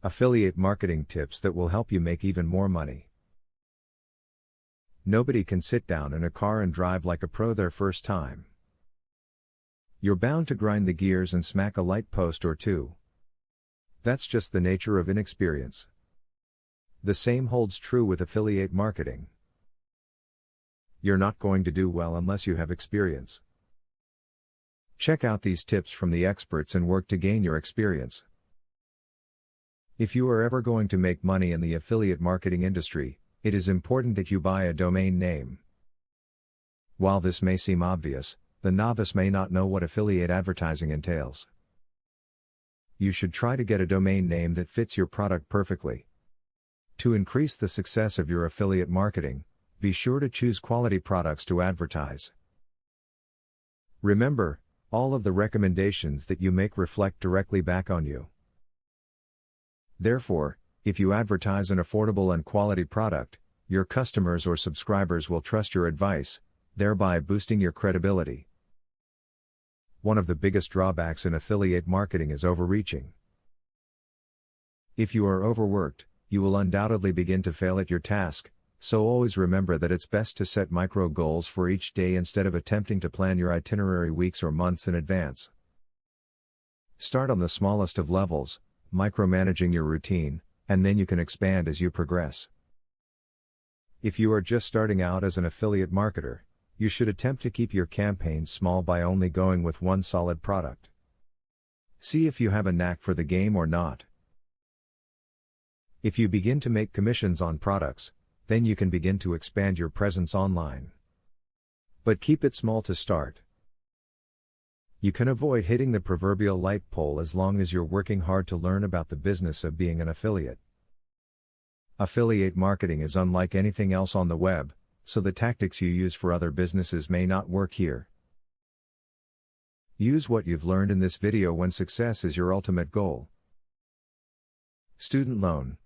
Affiliate marketing tips that will help you make even more money. Nobody can sit down in a car and drive like a pro their first time. You're bound to grind the gears and smack a light post or two. That's just the nature of inexperience. The same holds true with affiliate marketing. You're not going to do well unless you have experience. Check out these tips from the experts and work to gain your experience. If you are ever going to make money in the affiliate marketing industry, it is important that you buy a domain name. While this may seem obvious, the novice may not know what affiliate advertising entails. You should try to get a domain name that fits your product perfectly. To increase the success of your affiliate marketing, be sure to choose quality products to advertise. Remember, all of the recommendations that you make reflect directly back on you. Therefore, if you advertise an affordable and quality product, your customers or subscribers will trust your advice, thereby boosting your credibility. One of the biggest drawbacks in affiliate marketing is overreaching. If you are overworked, you will undoubtedly begin to fail at your task, so always remember that it's best to set micro goals for each day instead of attempting to plan your itinerary weeks or months in advance. Start on the smallest of levels, micromanaging your routine, and then you can expand as you progress. If you are just starting out as an affiliate marketer, you should attempt to keep your campaigns small by only going with one solid product. See if you have a knack for the game or not. If you begin to make commissions on products, then you can begin to expand your presence online. But keep it small to start. You can avoid hitting the proverbial light pole as long as you're working hard to learn about the business of being an affiliate. Affiliate marketing is unlike anything else on the web, so the tactics you use for other businesses may not work here. Use what you've learned in this video when success is your ultimate goal. Student loan.